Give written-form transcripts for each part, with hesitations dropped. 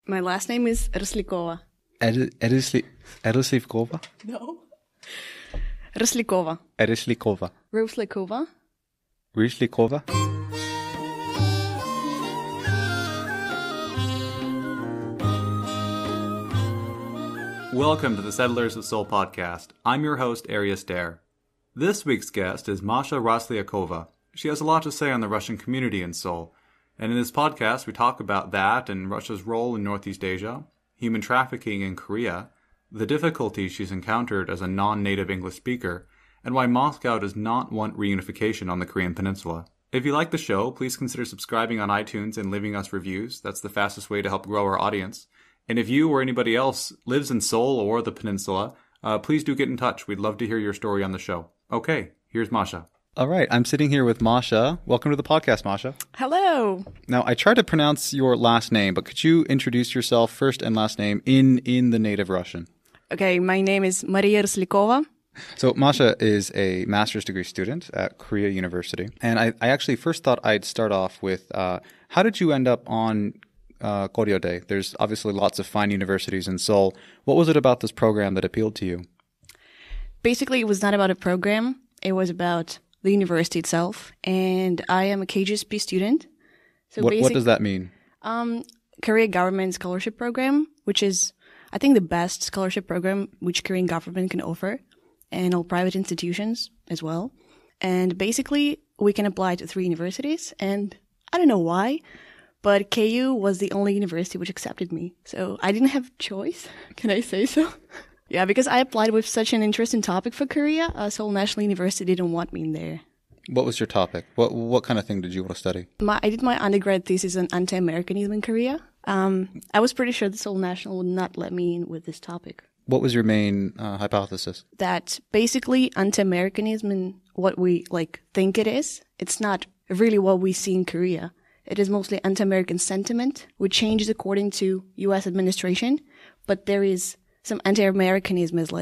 My last name is Roslyakova. Roslyakova? No. Roslyakova. Roslyakova. Roslyakova. Roslyakova? Welcome to the Settlers of Seoul podcast. I'm your host, Arius Dare. This week's guest is Masha Roslyakova. She has a lot to say on the Russian community in Seoul. And in this podcast, we talk about that and Russia's role in Northeast Asia, human trafficking in Korea, the difficulties she's encountered as a non-native English speaker, and why Moscow does not want reunification on the Korean peninsula. If you like the show, please consider subscribing on iTunes and leaving us reviews. That's the fastest way to help grow our audience. And if you or anybody else lives in Seoul or the peninsula, please do get in touch. We'd love to hear your story on the show. Okay, here's Masha. All right, I'm sitting here with Masha. Welcome to the podcast, Masha. Hello. Now, I tried to pronounce your last name, but could you introduce yourself, first and last name, in the native Russian? Okay, my name is Maria Roslyakova. So Masha is a master's degree student at Korea University. And I actually first thought I'd start off with, how did you end up on Goryeo-dae? There's obviously lots of fine universities in Seoul. What was it about this program that appealed to you? Basically, it was not about a program. It was about the university itself. And I am a KGSP student. So what does that mean? Korea Government Scholarship Program, which is, I think, the best scholarship program which Korean government can offer, and all private institutions as well. And basically, we can apply to 3 universities. And I don't know why, but KU was the only university which accepted me. So I didn't have choice. Can I say so? Yeah, because I applied with such an interesting topic for Korea. Seoul National University didn't want me in there. What was your topic? What kind of thing did you want to study? I did my undergrad thesis on anti-Americanism in Korea. I was pretty sure the Seoul National would not let me in with this topic. What was your main hypothesis? That basically anti-Americanism and what we think it is, it's not really what we see in Korea. It is mostly anti-American sentiment, which changes according to U.S. administration, but there is some anti-Americanism is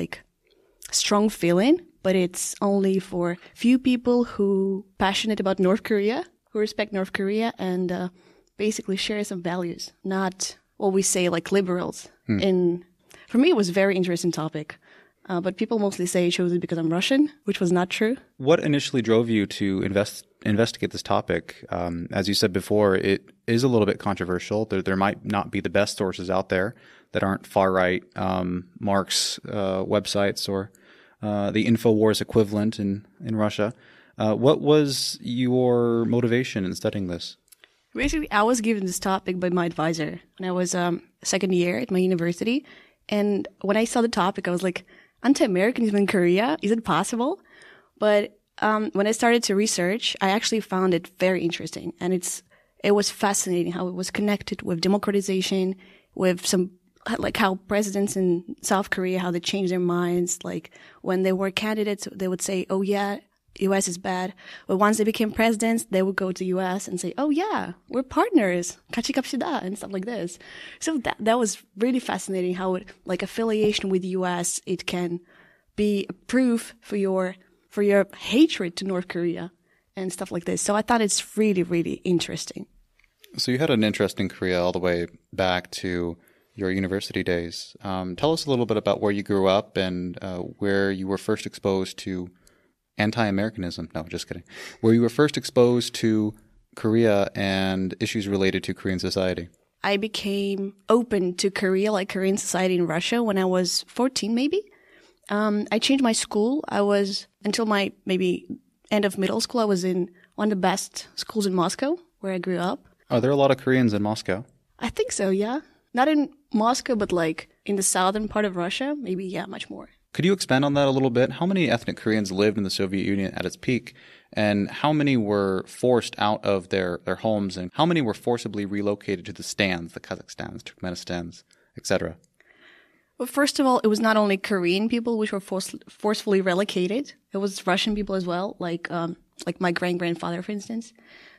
strong feeling, but it's only for few people who passionate about North Korea, who respect North Korea, and basically share some values, not what we say like liberals. For me, it was a very interesting topic, but people mostly say I chose it because I'm Russian, which was not true. What initially drove you to investigate this topic? As you said before, it is a little bit controversial. There might not be the best sources out there that aren't far-right Marx websites or the InfoWars equivalent in Russia. What was your motivation in studying this? Basically, I was given this topic by my advisor when I was second year at my university. And when I saw the topic, I was like, anti-Americanism in Korea? Is it possible? But when I started to research, I actually found it very interesting. And it was fascinating how it was connected with democratization, with some how presidents in South Korea, how they changed their minds. Like when they were candidates, they would say, oh yeah, U.S. is bad. But once they became presidents, they would go to U.S. and say, oh yeah, we're partners. 같이 갑시다 and stuff like this. So that was really fascinating how affiliation with the U.S., it can be a proof for your hatred to North Korea and stuff like this. So I thought it's really, really interesting. So you had an interest in Korea all the way back to your university days. Tell us a little bit about where you grew up and where you were first exposed to anti-Americanism. No, just kidding. Where you were first exposed to Korea and issues related to Korean society. I became open to Korea, like Korean society in Russia, when I was 14, maybe. I changed my school. Until my maybe end of middle school, I was in one of the best schools in Moscow, where I grew up. Are there a lot of Koreans in Moscow? I think so, yeah. Not in Moscow, but in the southern part of Russia, maybe, yeah, much more. Could you expand on that a little bit? How many ethnic Koreans lived in the Soviet Union at its peak, and how many were forced out of their homes, and how many were forcibly relocated to the stands, the Kazakhstans, Turkmenistans, etc.? Well, first of all, it was not only Korean people which were forcefully relocated. It was Russian people as well, like my great-grandfather, for instance.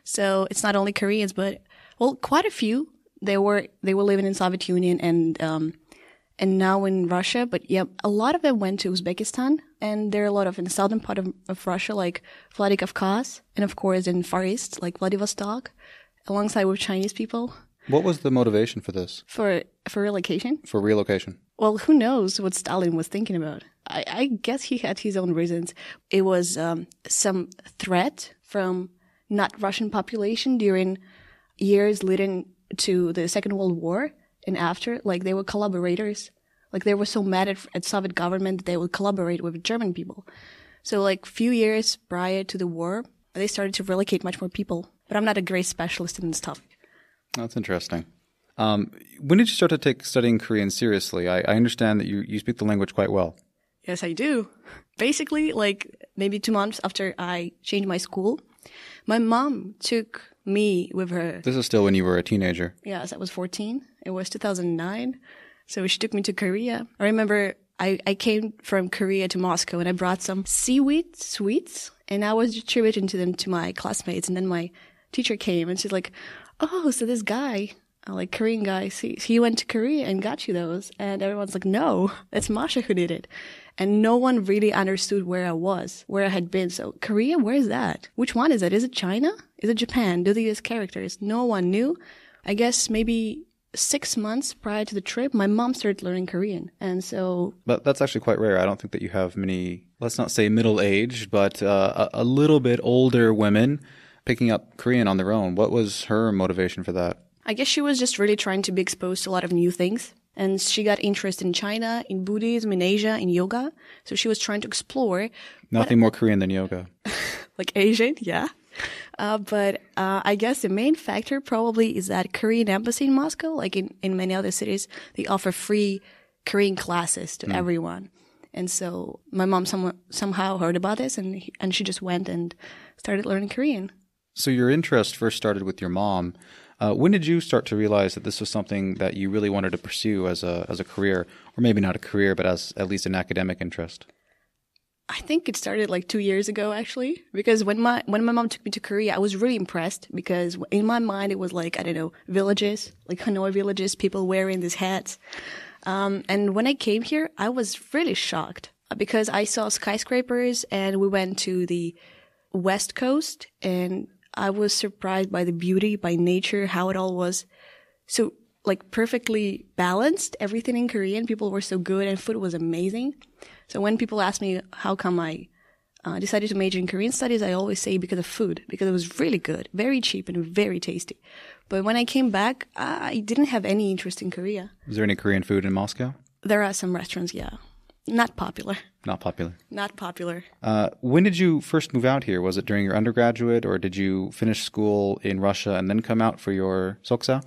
So it's not only Koreans, but, well, quite a few. They were living in Soviet Union and now in Russia. But yeah, a lot of them went to Uzbekistan, and there are a lot in the southern part of Russia, like Vladikavkaz, and of course in Far East, like Vladivostok, alongside with Chinese people. What was the motivation for this? For relocation? For relocation? Well, who knows what Stalin was thinking about? I guess he had his own reasons. It was some threat from not Russian population during years leading to the Second World War and after. Like, they were collaborators. Like, they were so mad at Soviet government that they would collaborate with German people. So, like, few years prior to the war, they started to relocate much more people. But I'm not a great specialist in this topic. That's interesting. When did you start to take studying Korean seriously? I understand that you speak the language quite well. Yes, I do. Basically, like, maybe 2 months after I changed my school, my mom took me with her. This is still when you were a teenager. Yes, I was 14. It was 2009. So she took me to Korea. I remember I came from Korea to Moscow and I brought some seaweed sweets and I was distributing to them to my classmates. And then my teacher came and she's like, oh, so this guy, like Korean guy, he went to Korea and got you those. And everyone's like, no, that's Masha who did it. And no one really understood where I was, where I had been. So Korea, where is that? Which one is it? Is it China? Is it Japan? Do they use characters? No one knew. I guess maybe 6 months prior to the trip, my mom started learning Korean. And so... But that's actually quite rare. I don't think that you have many, let's not say middle-aged, but a little bit older women picking up Korean on their own. What was her motivation for that? I guess she was just really trying to be exposed to a lot of new things. And she got interest in China, in Buddhism, in Asia, in yoga. So she was trying to explore. Nothing more Korean than yoga. Like Asian, yeah. But I guess the main factor probably is that Korean embassy in Moscow, like in many other cities, they offer free Korean classes to everyone. And so my mom somehow heard about this and she just went and started learning Korean. So your interest first started with your mom. When did you start to realize that this was something that you really wanted to pursue as a career, or maybe not a career, but as at least an academic interest? I think it started like 2 years ago, actually, because when my mom took me to Korea, I was really impressed because in my mind it was like, I don't know, villages, like Hanoi villages, people wearing these hats. And when I came here, I was really shocked because I saw skyscrapers and we went to the West Coast and I was surprised by the beauty, by nature, how it all was so like perfectly balanced. Everything in Korean, people were so good and food was amazing. So when people ask me how come I decided to major in Korean studies, I always say because of food, because it was really good, very cheap and very tasty. But when I came back, I didn't have any interest in Korea. Is there any Korean food in Moscow? There are some restaurants, yeah. Not popular. Not popular. Not popular. When did you first move out here? Was it during your undergraduate, or did you finish school in Russia and then come out for your soksa?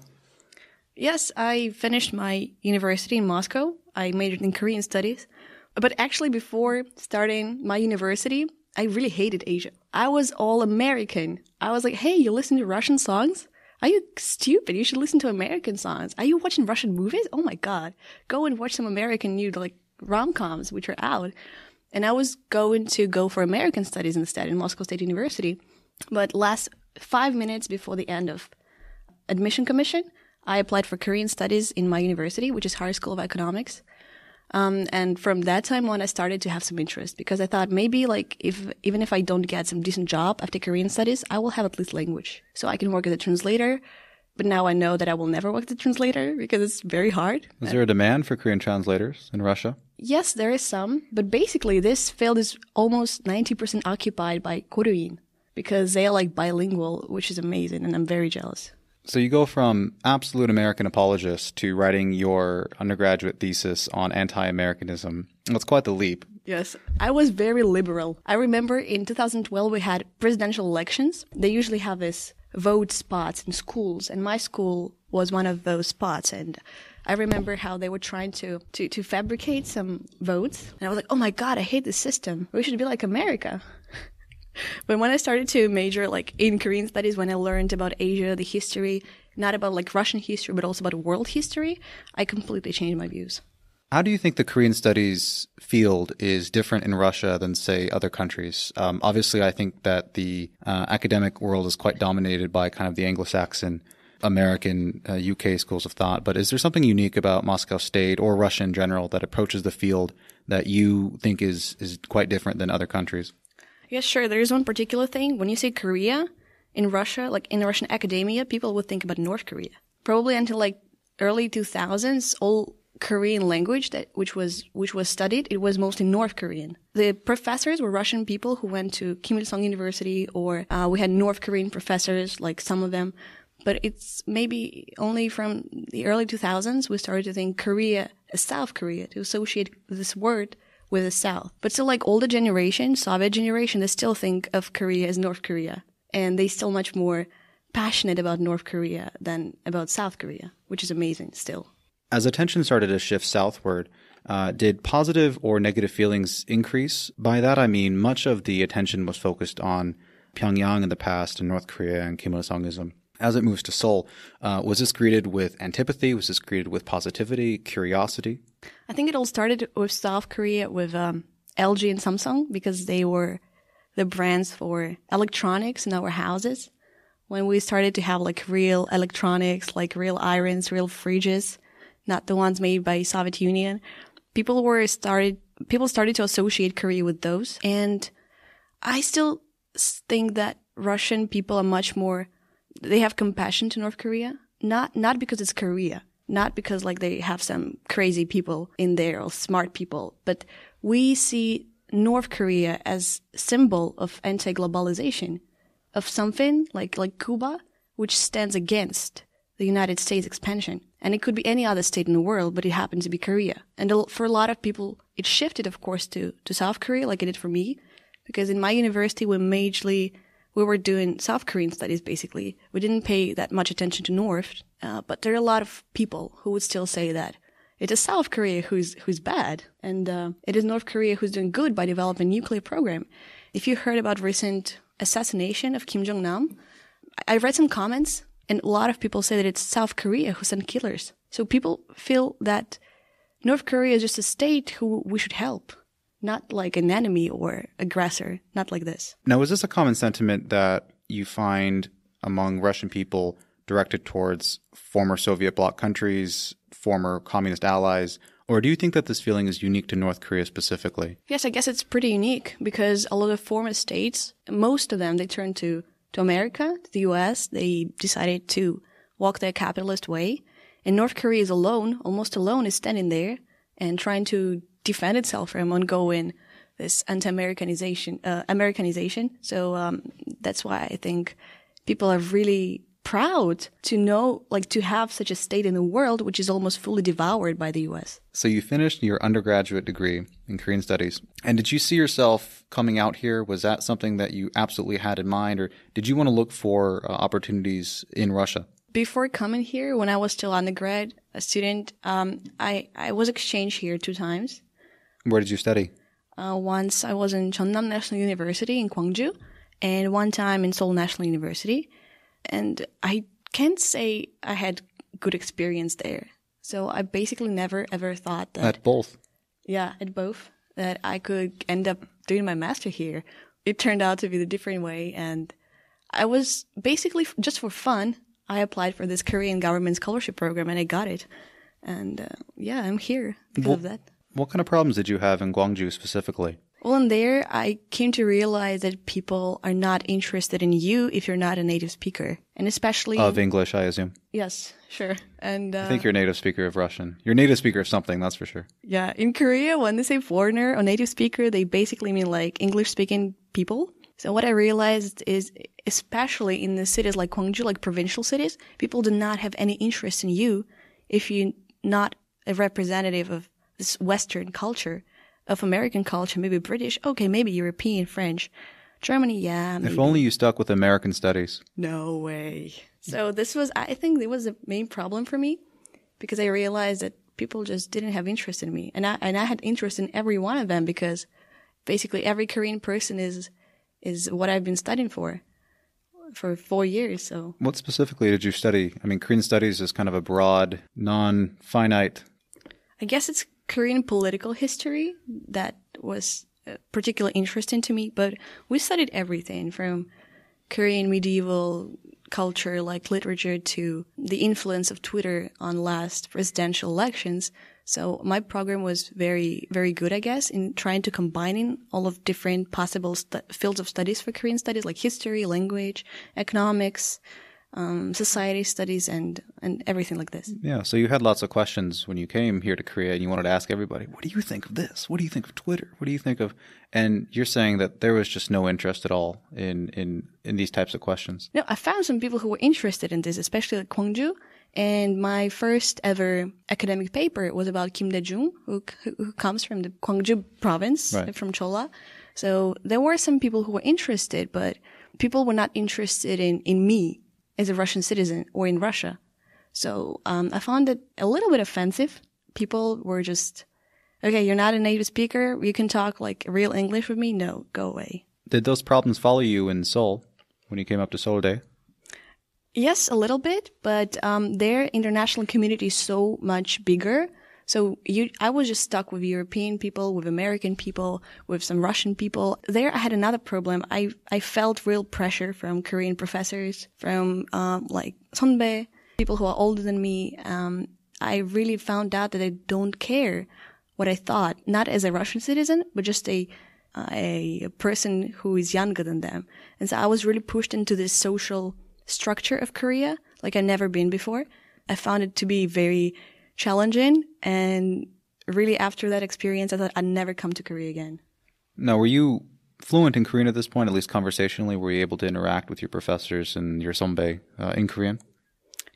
Yes, I finished my university in Moscow. I majored in Korean studies. But actually, before starting my university, I really hated Asia. I was all American. I was like, hey, you listen to Russian songs? Are you stupid? You should listen to American songs. Are you watching Russian movies? Oh my God. Go and watch some American new, like, rom-coms, which are out. And I was going to go for American studies instead in Moscow State University. But last 5 minutes before the end of admission commission, I applied for Korean studies in my university, which is Higher School of Economics. And from that time on, I started to have some interest because I thought maybe like even if I don't get some decent job after Korean studies, I will have at least language. So I can work as a translator. But now I know that I will never work as a translator because it's very hard. Is there a demand for Korean translators in Russia? Yes, there is some. But basically, this field is almost 90% occupied by Korean because they are like bilingual, which is amazing. And I'm very jealous. So you go from absolute American apologist to writing your undergraduate thesis on anti-Americanism. That's quite the leap. Yes, I was very liberal. I remember in 2012 we had presidential elections. They usually have this vote spots in schools, and my school was one of those spots. And I remember how they were trying to fabricate some votes. And I was like, oh my God, I hate this system. We should be like America. But when I started to major like in Korean studies, when I learned about Asia, the history, not about like Russian history, but also about world history, I completely changed my views. How do you think the Korean studies field is different in Russia than, say, other countries? Obviously, I think that the academic world is quite dominated by kind of the Anglo-Saxon, American, UK schools of thought. But is there something unique about Moscow State or Russia in general that approaches the field that you think is quite different than other countries? Yes, sure. There is one particular thing. When you say Korea in Russia, like in the Russian academia, people would think about North Korea. probably until like early 2000s, all Korean language which was studied, it was mostly North Korean. The professors were Russian people who went to Kim Il-sung University, or we had North Korean professors, like some of them. But it's maybe only from the early 2000s we started to think Korea as South Korea, to associate this word with the South. But still, like older generation, Soviet generation, they still think of Korea as North Korea. And they still much more passionate about North Korea than about South Korea, which is amazing still. As attention started to shift southward, did positive or negative feelings increase? By that I mean much of the attention was focused on Pyongyang in the past and North Korea and Kim Il-sungism. As it moves to Seoul, was this greeted with antipathy? Was this greeted with positivity, curiosity? I think it all started with South Korea, with LG and Samsung, because they were the brands for electronics in our houses. When we started to have like real electronics, like real irons, real fridges, not the ones made by Soviet Union, people started to associate Korea with those. And I still think that Russian people are much more, they have compassion to North Korea, not because it's Korea, not because like they have some crazy people in there or smart people, but we see North Korea as symbol of anti-globalization, of something like Cuba, which stands against the United States expansion. And it could be any other state in the world, but it happened to be Korea. And for a lot of people, it shifted, of course, to South Korea, like it did for me, because in my university, we were doing South Korean studies, basically. We didn't pay that much attention to North, but there are a lot of people who would still say that it is South Korea who's bad, and it is North Korea who's doing good by developing a nuclear program. If you heard about recent assassination of Kim Jong-nam, I read some comments, and a lot of people say that it's South Korea who sent killers. So people feel that North Korea is just a state who we should help, not like an enemy or aggressor, not like this. Now, is this a common sentiment that you find among Russian people directed towards former Soviet bloc countries, former communist allies, or do you think that this feeling is unique to North Korea specifically? Yes, I guess it's pretty unique because a lot of former states, most of them, they turned to America, to the US. They decided to walk their capitalist way. And North Korea is alone, almost alone, is standing there and trying to defend itself from ongoing this anti-Americanization. So that's why I think people are really proud to know, like, to have such a state in the world which is almost fully devoured by the US. So you finished your undergraduate degree in Korean studies. And did you see yourself coming out here? Was that something that you absolutely had in mind, or did you want to look for opportunities in Russia? Before coming here, when I was still undergrad, a student, I was exchanged here 2 times. Where did you study? Once I was in Jeonnam National University in Gwangju, and one time in Seoul National University. And I can't say I had good experience there. So I basically never ever thought that... At both? Yeah, at both. That I could end up doing my master here. It turned out to be the different way. And I was basically, just for fun, I applied for this Korean government scholarship program and I got it. And yeah, I'm here because of that. What kind of problems did you have in Gwangju specifically? Well, in there, I came to realize that people are not interested in you if you're not a native speaker. And especially... Of English, I assume. Yes, sure. And I think you're a native speaker of Russian. You're a native speaker of something, that's for sure. Yeah. In Korea, when they say foreigner or native speaker, they basically mean like English-speaking people. So what I realized is, especially in the cities like Gwangju, like provincial cities, people do not have any interest in you if you're not a representative of this Western culture, of American culture, maybe British, okay, maybe European, French, Germany, yeah. Maybe. If only you stuck with American studies. No way. So I think it was the main problem for me, because I realized that people just didn't have interest in me. And I had interest in every one of them, because basically every Korean person is what I've been studying for 4 years. So what specifically did you study? I mean, Korean studies is kind of a broad, non-finite. I guess it's Korean political history that was particularly interesting to me, but we studied everything from Korean medieval culture, like literature, to the influence of Twitter on last presidential elections. So my program was very, very good, I guess, in trying to combine all of different possible fields of studies for Korean studies, like history, language, economics, society studies and everything like this. Yeah, so you had lots of questions when you came here to Korea and you wanted to ask everybody, what do you think of this? What do you think of Twitter? What do you think of... And you're saying that there was just no interest at all in these types of questions. No, I found some people who were interested in this, especially at Gwangju. And my first ever academic paper was about Kim Dae-jung, who comes from the Gwangju province, right, from Cholla. So there were some people who were interested, but people were not interested in me as a Russian citizen or in Russia. So I found it a little bit offensive. People were just, okay, you're not a native speaker. You can talk like real English with me. No, go away. Did those problems follow you in Seoul when you came up to Seoul Day? Yes, a little bit, but their international community is so much bigger. So I was just stuck with European people, with American people, with some Russian people. There I had another problem. I felt real pressure from Korean professors, from like 선배, people who are older than me. I really found out that they don't care what I thought, not as a Russian citizen, but just a person who is younger than them. And so I was really pushed into this social structure of Korea like I'd never been before. I found it to be very challenging, and really after that experience I thought I'd never come to Korea again. Now, were you fluent in Korean at this point, at least conversationally? Were you able to interact with your professors and your 선배 in Korean?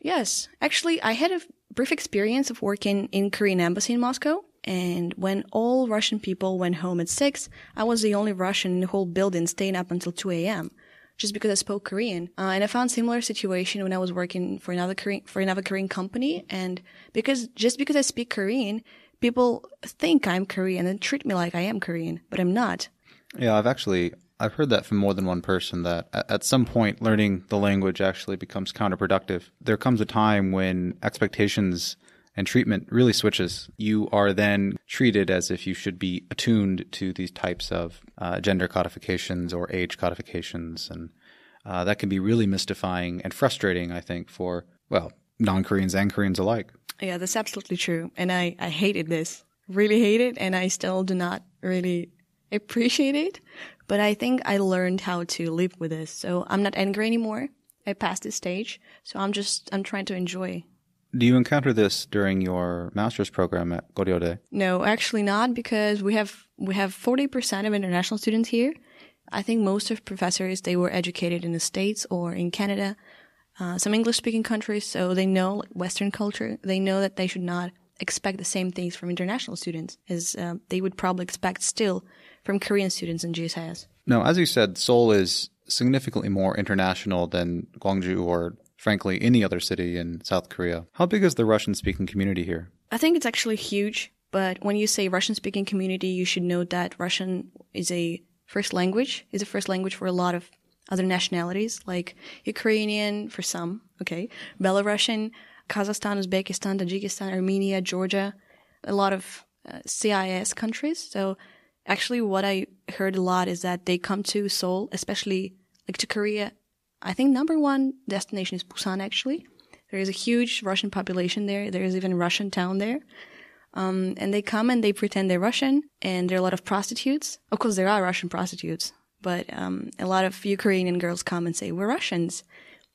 Yes. Actually, I had a brief experience of working in Korean embassy in Moscow, and when all Russian people went home at 6, I was the only Russian in the whole building staying up until 2 a.m. just because I spoke Korean. And I found similar situation when I was working for another Korean company. And because I speak Korean, people think I'm Korean and treat me like I am Korean, but I'm not. Yeah, I've heard that from more than one person, that at some point learning the language actually becomes counterproductive. There comes a time when expectations and treatment really switches. You are then treated as if you should be attuned to these types of gender codifications or age codifications. And that can be really mystifying and frustrating, I think, for, well, non-Koreans and Koreans alike. Yeah, that's absolutely true. And I hated this, really hate it. And I still do not really appreciate it. But I think I learned how to live with this. So I'm not angry anymore. I passed this stage. So I'm trying to enjoy. Do you encounter this during your master's program at Goryeo? No, actually not, because we have 40% of international students here. I think most of professors, they were educated in the States or in Canada, some English-speaking countries, so they know Western culture. They know that they should not expect the same things from international students as they would probably expect still from Korean students in GSIS. Now, as you said, Seoul is significantly more international than Gwangju or, frankly, any other city in South Korea. How big is the Russian-speaking community here? I think it's actually huge, but when you say Russian-speaking community, you should know that Russian is a first language for a lot of other nationalities, like Ukrainian for some, okay, Belarusian, Kazakhstan, Uzbekistan, Tajikistan, Armenia, Georgia, a lot of CIS countries. So actually what I heard a lot is that they come to Seoul, especially like to Korea. I think number one destination is Busan, actually. There is a huge Russian population there. There is even a Russian town there. And they come and they pretend they're Russian, and there are a lot of prostitutes. Of course, there are Russian prostitutes, but a lot of Ukrainian girls come and say, we're Russians.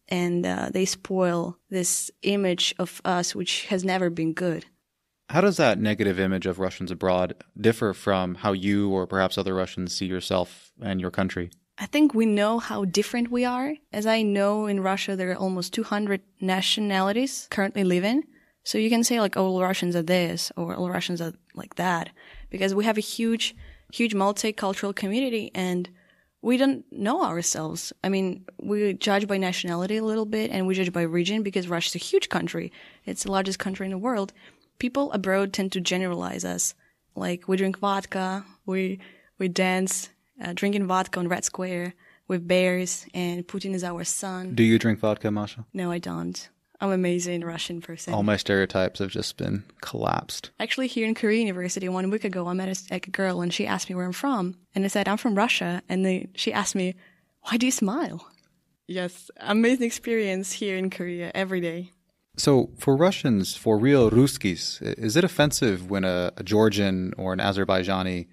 And they spoil this image of us, which has never been good. How does that negative image of Russians abroad differ from how you or perhaps other Russians see yourself and your country? I think we know how different we are. As I know, in Russia, there are almost 200 nationalities currently living. So you can say like, oh, all Russians are this, or all Russians are like that, because we have a huge multicultural community, and we don't know ourselves. I mean, we judge by nationality a little bit, and we judge by region, because Russia is a huge country. It's the largest country in the world. People abroad tend to generalize us. Like, we drink vodka, we dance, drinking vodka on Red Square with bears, and Putin is our son. Do you drink vodka, Masha? No, I don't. I'm an amazing Russian person. All my stereotypes have just been collapsed. Actually, here in Korea University, 1 week ago, I met a girl, and she asked me where I'm from. And I said, I'm from Russia. And she asked me, why do you smile? Yes, amazing experience here in Korea every day. So for Russians, for real Ruskis, is it offensive when a Georgian or an Azerbaijani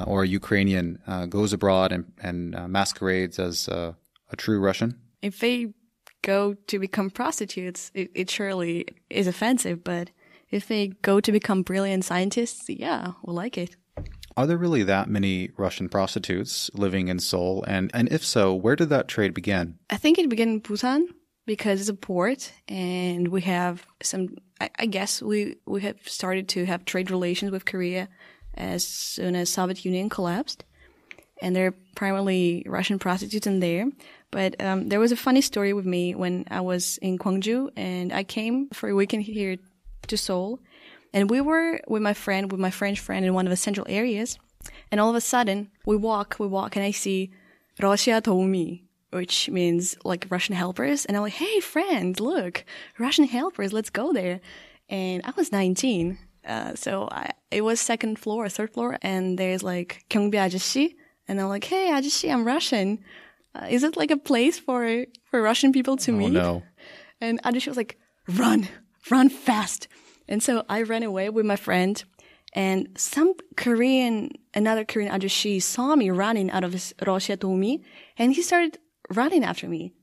or a Ukrainian goes abroad and masquerades as a true Russian? If they go to become prostitutes, it surely is offensive. But if they go to become brilliant scientists, yeah, we'll like it. Are there really that many Russian prostitutes living in Seoul? And if so, where did that trade begin? I think it began in Busan because it's a port, and we have some, I guess we have started to have trade relations with Korea as soon as Soviet Union collapsed. And there are primarily Russian prostitutes in there. But there was a funny story with me when I was in Gwangju, and I came for a weekend here to Seoul. And we were with my French friend in one of the central areas. And all of a sudden, we walk, and I see Russia 도우미, which means like Russian helpers. And I'm like, hey, friend, look, Russian helpers, let's go there. And I was 19. So it was third floor. And there's like 경비 아저씨. And I'm like, hey, 아저씨, I'm Russian. Is it like a place for Russian people to meet? Oh, no. And a저씨 was like, run fast. And so I ran away with my friend, and another Korean ajushi saw me running out of his Russia 도우미, and he started running after me.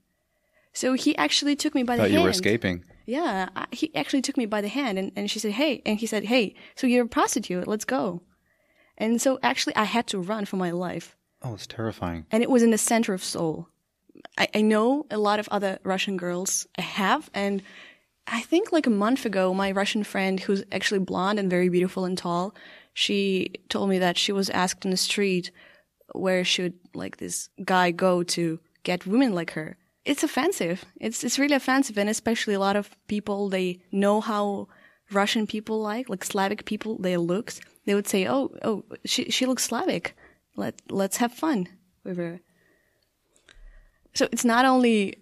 So he actually took me by the hand. Thought you were escaping. Yeah, he actually took me by the hand, and he said, hey, so you're a prostitute, let's go. And so actually I had to run for my life. Oh, it's terrifying. And it was in the center of Seoul. I know a lot of other Russian girls have, and I think like a month ago, my Russian friend, who's actually blonde and very beautiful and tall, she told me that she was asked in the street where should like this guy go to get women like her. It's offensive. It's really offensive, and especially a lot of people, they know how Russian people like Slavic people, their looks. They would say, oh, she looks Slavic. Let's have fun with her. So it's not only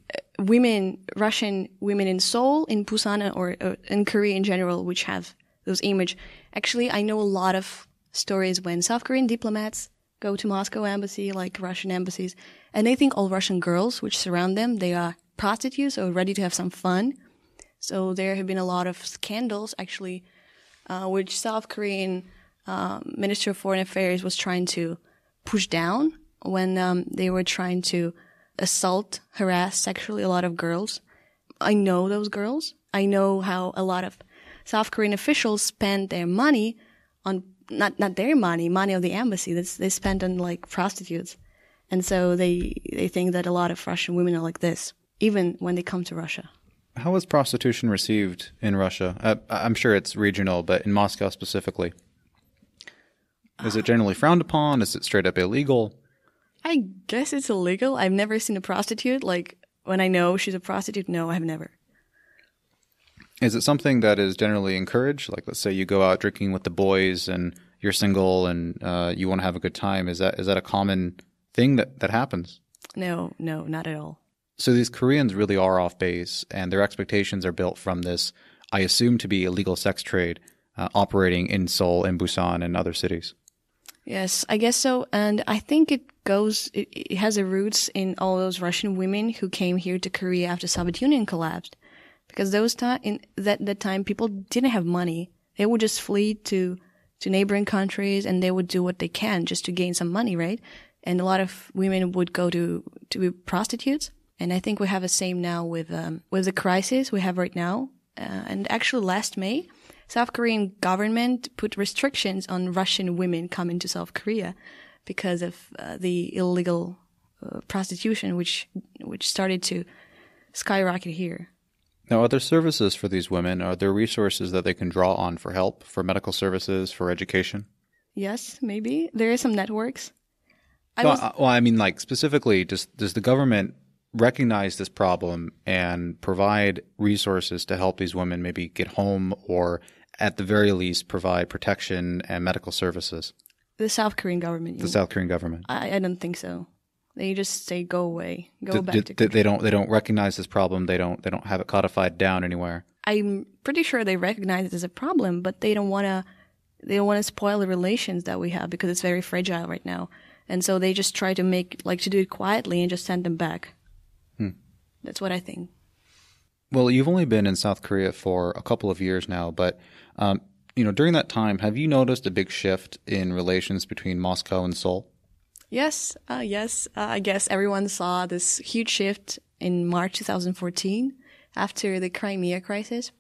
Russian women in Seoul, in Busan, or in Korea in general, which have those image. Actually, I know a lot of stories when South Korean diplomats go to Moscow embassy, like Russian embassies, and they think all Russian girls which surround them, they are prostitutes or ready to have some fun. So there have been a lot of scandals, actually, which South Korean Minister of Foreign Affairs was trying to push down when they were trying to assault, harass sexually a lot of girls. I know those girls. I know how a lot of South Korean officials spend their money on, not their money of the embassy. They spend on like prostitutes. And so they think that a lot of Russian women are like this, even when they come to Russia. How is prostitution received in Russia? I'm sure it's regional, but in Moscow specifically. Is it generally frowned upon? Is it straight up illegal? I guess it's illegal. I've never seen a prostitute. Like, when I know she's a prostitute, no, I've never. Is it something that is generally encouraged? Like, let's say you go out drinking with the boys and you're single and you want to have a good time. Is that a common thing that happens? No, not at all. So these Koreans really are off base, and their expectations are built from this, I assume to be illegal sex trade operating in Seoul and Busan and other cities. Yes, I guess so. And I think it has a roots in all those Russian women who came here to Korea after Soviet Union collapsed. Because in that time, people didn't have money. They would just flee to neighboring countries, and they would do what they can just to gain some money, right? And a lot of women would go to be prostitutes. And I think we have the same now with the crisis we have right now. And actually last May, South Korean government put restrictions on Russian women coming to South Korea because of the illegal prostitution, which started to skyrocket here. Now, are there services for these women? Are there resources that they can draw on for help, for medical services, for education? Yes, maybe. There are some networks. I mean, like specifically, does the government recognize this problem and provide resources to help these women maybe get home, or at the very least provide protection and medical services? The South Korean government. The South Korean government. I don't think so. They just say go away, go back to country. They don't recognize this problem. They don't have it codified down anywhere. I'm pretty sure they recognize it as a problem, but they don't want to spoil the relations that we have because it's very fragile right now. And so they just try to to do it quietly and just send them back. That's what I think. Well, you've only been in South Korea for a couple of years now, but during that time, have you noticed a big shift in relations between Moscow and Seoul? Yes, yes. I guess everyone saw this huge shift in March 2014 after the Crimea crisis.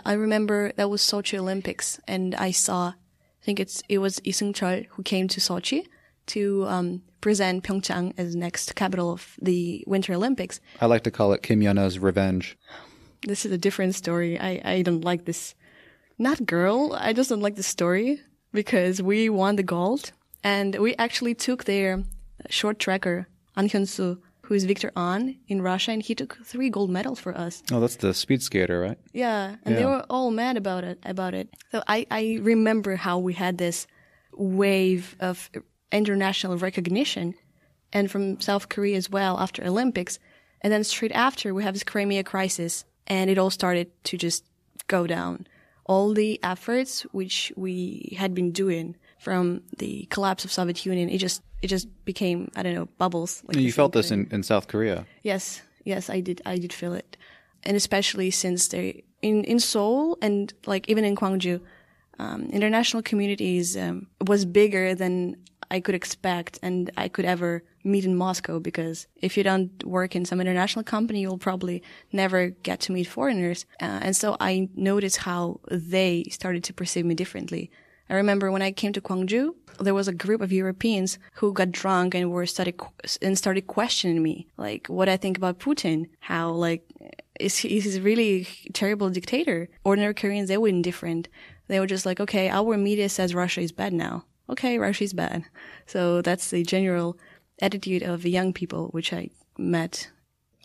I remember that was Sochi Olympics, and I think it was Lee Seung-chul who came to Sochi to present Pyeongchang as next capital of the Winter Olympics. I like to call it Kim Yeon's revenge. This is a different story. I don't like this. Not girl. I just don't like the story because we won the gold. And we actually took their short tracker, An Hyun-soo, who is Victor An in Russia, and he took 3 gold medals for us. Oh, that's the speed skater, right? Yeah, and they were all mad about it. So I remember how we had this wave of international recognition, and from South Korea as well after Olympics. And then straight after, we have this Crimea crisis, and it all started to just go down. All the efforts which we had been doing from the collapse of Soviet Union, it just became, I don't know, bubbles. Like you felt this in South Korea. Yes, I did feel it. And especially since in Seoul and like even in Gwangju, international communities was bigger than I could expect and I could ever meet in Moscow, because if you don't work in some international company, you'll probably never get to meet foreigners. And so I noticed how they started to perceive me differently. I remember when I came to Gwangju, there was a group of Europeans who got drunk and started questioning me, like what I think about Putin, how like is he really a terrible dictator? Ordinary Koreans, they were indifferent. They were just like, okay, our media says Russia is bad now. Okay, Russia is bad. So that's the general attitude of the young people which I met.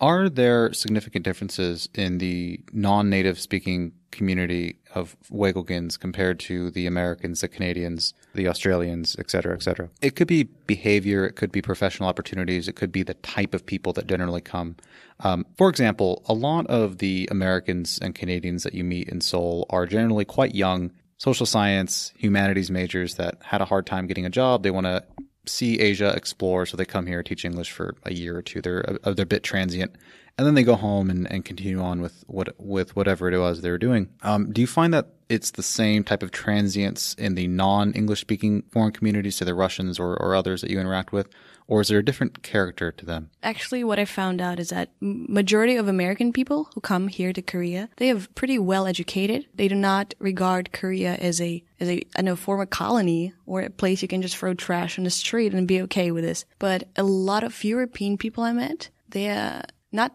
Are there significant differences in the non-native speaking community of Waegogins compared to the Americans, the Canadians, the Australians, et cetera, et cetera? It could be behavior, it could be professional opportunities, it could be the type of people that generally come. For example, a lot of the Americans and Canadians that you meet in Seoul are generally quite young, social science, humanities majors that had a hard time getting a job. They want to see Asia, explore, so they come here, teach English for a year or two. They're a bit transient, and then they go home and continue on with whatever it was they were doing. Do you find that it's the same type of transience in the non-English speaking foreign communities, say the Russians or others that you interact with, or is there a different character to them? Actually, what I found out is that majority of American people who come here to Korea, they are pretty well educated. They do not regard Korea as a former colony or a place you can just throw trash on the street and be okay with this. But a lot of European people I met, they are not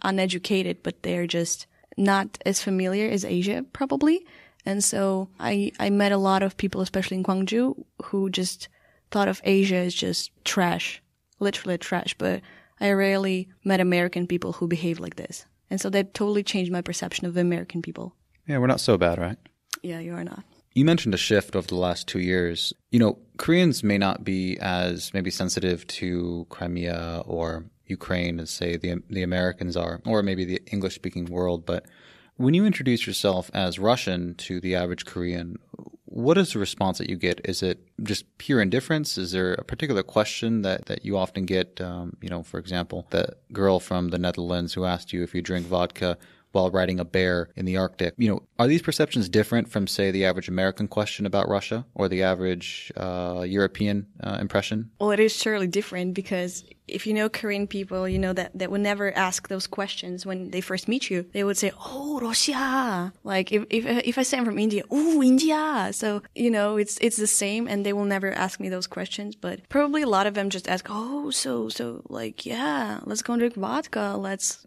uneducated, but they're just not as familiar as Asia probably. And so I met a lot of people, especially in Gwangju, who just thought of Asia as just trash, literally trash. But I rarely met American people who behave like this. And so that totally changed my perception of American people. Yeah, we're not so bad, right? Yeah, you are not. You mentioned a shift over the last 2 years. You know, Koreans may not be as maybe sensitive to Crimea or Ukraine as, say, the Americans are, or maybe the English-speaking world. But when you introduce yourself as Russian to the average Korean, what is the response that you get? Is it just pure indifference? Is there a particular question that you often get? For example, the girl from the Netherlands who asked you if you drink vodka while riding a bear in the Arctic. Are these perceptions different from, say, the average American question about Russia or the average European impression? Well, it is surely different because if you know Korean people, you know that would never ask those questions when they first meet you. They would say, "Oh, Russia." Like if I say I'm from India, "Oh, India." So, it's the same, and they will never ask me those questions. But probably a lot of them just ask, "Oh, so like, yeah, let's go and drink vodka.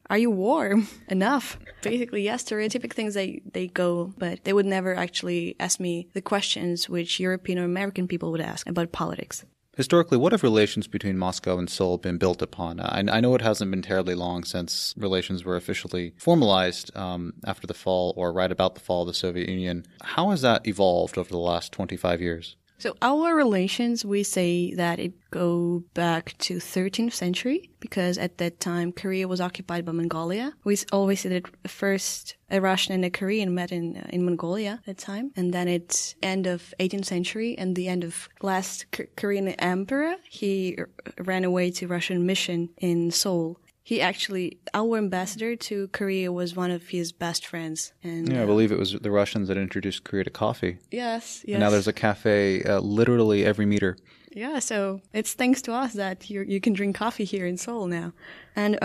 Are you warm enough?" Basically, yes, stereotypic things they go, but they would never actually ask me the questions which European or American people would ask about politics. Historically, what have relations between Moscow and Seoul been built upon? I know it hasn't been terribly long since relations were officially formalized after the fall or right about the fall of the Soviet Union. How has that evolved over the last 25 years? So our relations, we say that it go back to 13th century because at that time Korea was occupied by Mongolia. We always say that first a Russian and a Korean met in Mongolia at that time, and then it's end of 18th century and the end of last Korean emperor. He ran away to Russian mission in Seoul. He actually, our ambassador to Korea was one of his best friends. And I believe it was the Russians that introduced Korea to coffee. Yes. And now there's a cafe literally every meter. Yeah, so it's thanks to us that you can drink coffee here in Seoul now. And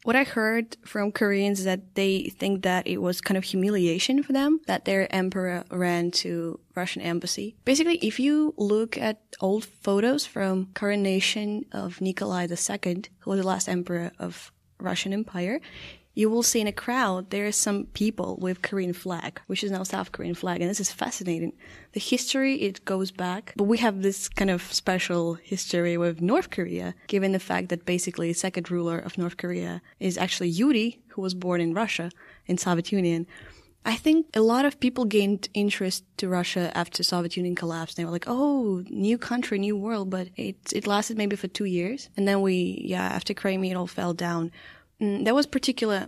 what I heard from Koreans is that they think that it was kind of humiliation for them that their emperor ran to Russian embassy. Basically, if you look at old photos from coronation of Nikolai II, who was the last emperor of Russian Empire, you will see in a crowd there are some people with Korean flag, which is now South Korean flag, and this is fascinating. The history, it goes back, but we have this kind of special history with North Korea, given the fact that basically the second ruler of North Korea is actually Yuri, who was born in Russia, in Soviet Union. I think a lot of people gained interest to Russia after Soviet Union collapsed. They were like, oh, new country, new world, but it lasted maybe for 2 years. And then after Crimea, it all fell down. There was particular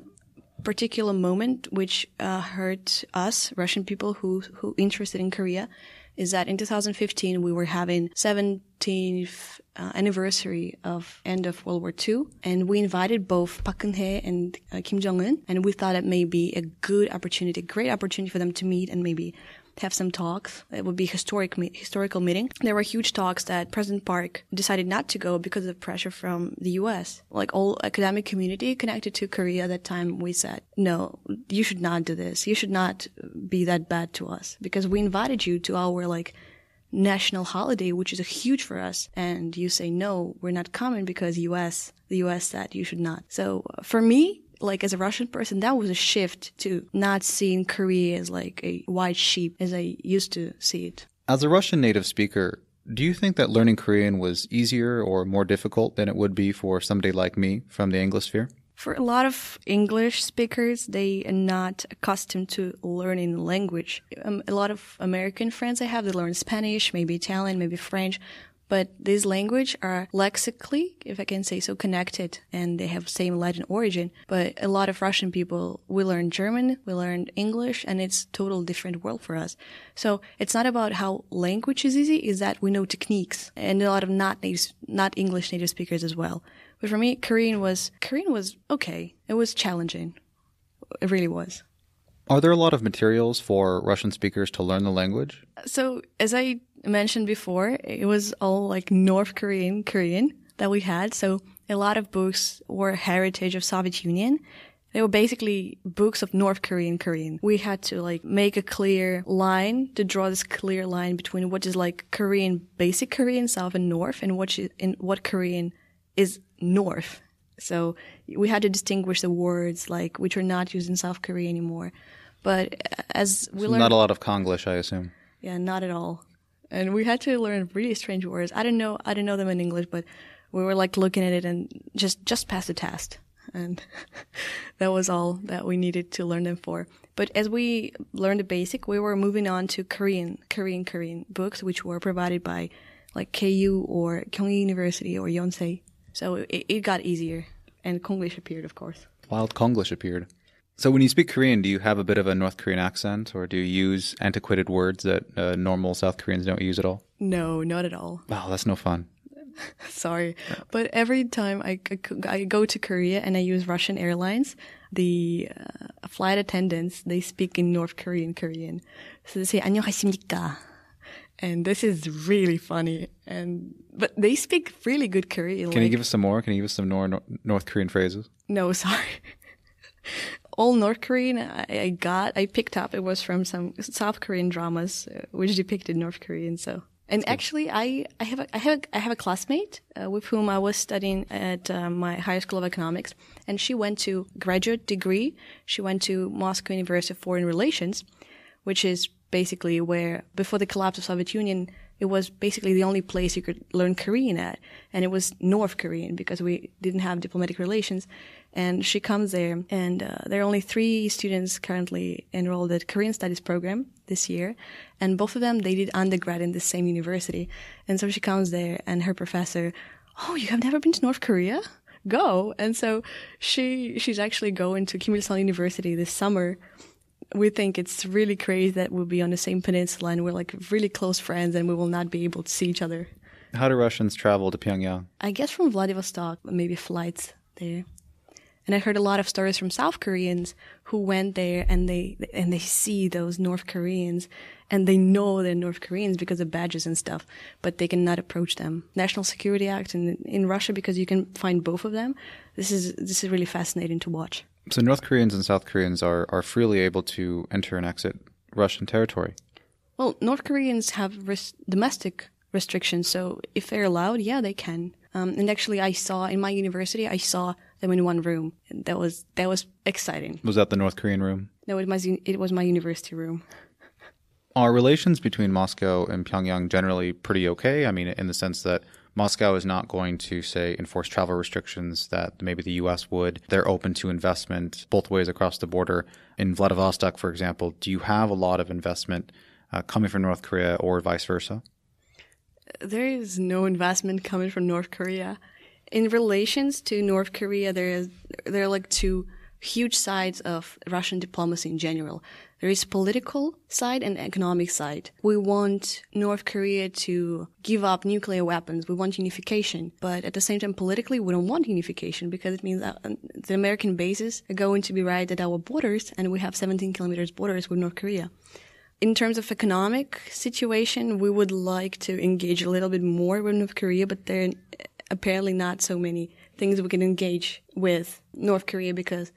moment which hurt us Russian people who interested in Korea, is that in 2015 we were having 17th anniversary of end of World War II, and we invited both Park Geun-hye and Kim Jong-un, and we thought it may be a great opportunity for them to meet and maybe have some talks. It would be historical meeting. There were huge talks that President Park decided not to go because of pressure from the U.S. Like all academic community connected to Korea at that time, we said, no, you should not do this. You should not be that bad to us because we invited you to our national holiday, which is huge for us. And you say, no, we're not coming because the U.S. said you should not. So for me, as a Russian person, that was a shift to not seeing Korea as a white sheep as I used to see it. As a Russian native speaker, do you think that learning Korean was easier or more difficult than it would be for somebody like me from the Anglosphere? For a lot of English speakers, they are not accustomed to learning language. A lot of American friends I have, they learn Spanish, maybe Italian, maybe French. But these language are lexically, if I can say so, connected, and they have same Latin origin. But a lot of Russian people, we learn German, we learn English, and it's total different world for us. So it's not about how language is easy, is that we know techniques, and a lot of not English native speakers as well. But for me, Korean was okay. It was challenging. It really was. Are there a lot of materials for Russian speakers to learn the language? So, as I mentioned before, it was all North Korean that we had. So, a lot of books were heritage of Soviet Union. They were basically books of North Korean Korean. We had to make a clear line, to draw this clear line between what is Korean, basic Korean, South and North, and what Korean is North. So we had to distinguish the words which are not used in South Korea anymore. But as we learned, not a lot of Konglish, I assume. Yeah, not at all. And we had to learn really strange words. I didn't know them in English, but we were looking at it and just pass the test. And that was all that we needed to learn them for. But as we learned the basic, we were moving on to Korean books, which were provided by KU or Kyung University or Yonsei. So it got easier, and Konglish appeared, of course. Wild Konglish appeared. So when you speak Korean, do you have a bit of a North Korean accent, or do you use antiquated words that normal South Koreans don't use at all? No, not at all. Wow, that's no fun. Sorry. But every time I go to Korea and I use Russian Airlines, the flight attendants, they speak in North Korean. So they say, 안녕하십니까. And this is really funny. But they speak really good Korean. Can you give us some more? Can you give us some more North Korean phrases? No, sorry. All North Korean I picked up. It was from some South Korean dramas, which depicted North Korean. So, and actually, I have a classmate with whom I was studying at my higher school of economics, and she went to graduate degree. She went to Moscow University of Foreign Relations, which is basically where, before the collapse of Soviet Union, it was basically the only place you could learn Korean at. And it was North Korean because we didn't have diplomatic relations. And she comes there, and there are only 3 students currently enrolled at Korean Studies program this year. And both of them, they did undergrad in the same university. And so she comes there, and her professor, oh, you have never been to North Korea? Go. And so she's actually going to Kim Il-sung University this summer. We think it's really crazy that we'll be on the same peninsula and we're really close friends and we will not be able to see each other. How do Russians travel to Pyongyang? I guess from Vladivostok, maybe flights there. And I heard a lot of stories from South Koreans who went there and they see those North Koreans and they know they're North Koreans because of badges and stuff, but they cannot approach them. National Security Act in Russia, because you can find both of them. This is really fascinating to watch. So North Koreans and South Koreans are freely able to enter and exit Russian territory. Well, North Koreans have domestic restrictions, so if they're allowed, yeah, they can. And actually, in my university, I saw them in one room. And that was exciting. Was that the North Korean room? No, it was my university room. Are relations between Moscow and Pyongyang generally pretty okay? I mean, in the sense that Moscow is not going to, say, enforce travel restrictions that maybe the U.S. would. They're open to investment both ways across the border. In Vladivostok, for example, do you have a lot of investment coming from North Korea or vice versa? There is no investment coming from North Korea. In relations to North Korea, there are like two huge sides of Russian diplomacy in general. There is political side and economic side. We want North Korea to give up nuclear weapons. We want unification. But at the same time, politically, we don't want unification because it means that the American bases are going to be right at our borders, and we have 17 kilometers borders with North Korea. In terms of economic situation, we would like to engage a little bit more with North Korea, but there are apparently not so many things we can engage with North Korea because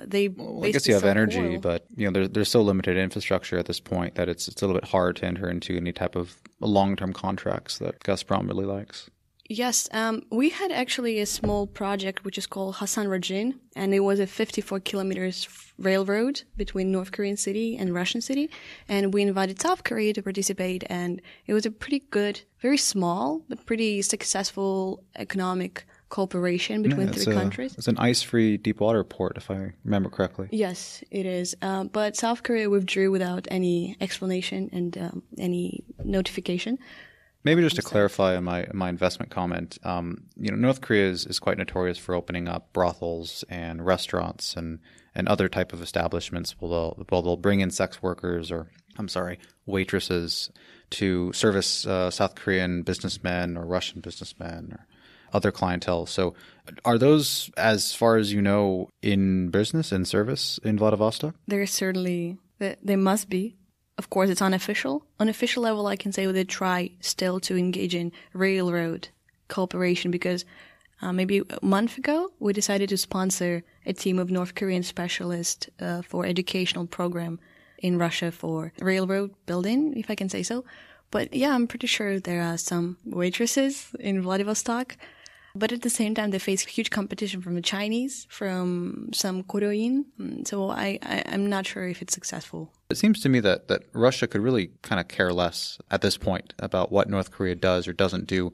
they I guess you have energy, oil. But there's so limited infrastructure at this point that it's a little bit hard to enter into any type of long-term contracts that Gazprom really likes. Yes, we had actually a small project which is called Hassan Rajin, and it was a 54 kilometers railroad between North Korean city and Russian city, and we invited South Korea to participate, and it was a pretty good, very small, but pretty successful economic cooperation between three countries. It's an ice-free deep water port, if I remember correctly. Yes, it is. But South Korea withdrew without any explanation and any notification. Maybe just to clarify my investment comment, North Korea is quite notorious for opening up brothels and restaurants and other type of establishments. They'll bring in sex workers waitresses to service South Korean businessmen or Russian businessmen or other clientele. So are those, as far as you know, in business, in service in Vladivostok? There must be. Of course, it's unofficial. On official level, I can say they try still to engage in railroad cooperation because maybe a month ago, we decided to sponsor a team of North Korean specialists for educational program in Russia for railroad building, if I can say so. But yeah, I'm pretty sure there are some waitresses in Vladivostok. But at the same time, they face huge competition from the Chinese, from some Korean. So I'm not sure if it's successful. It seems to me that Russia could really kind of care less at this point about what North Korea does or doesn't do.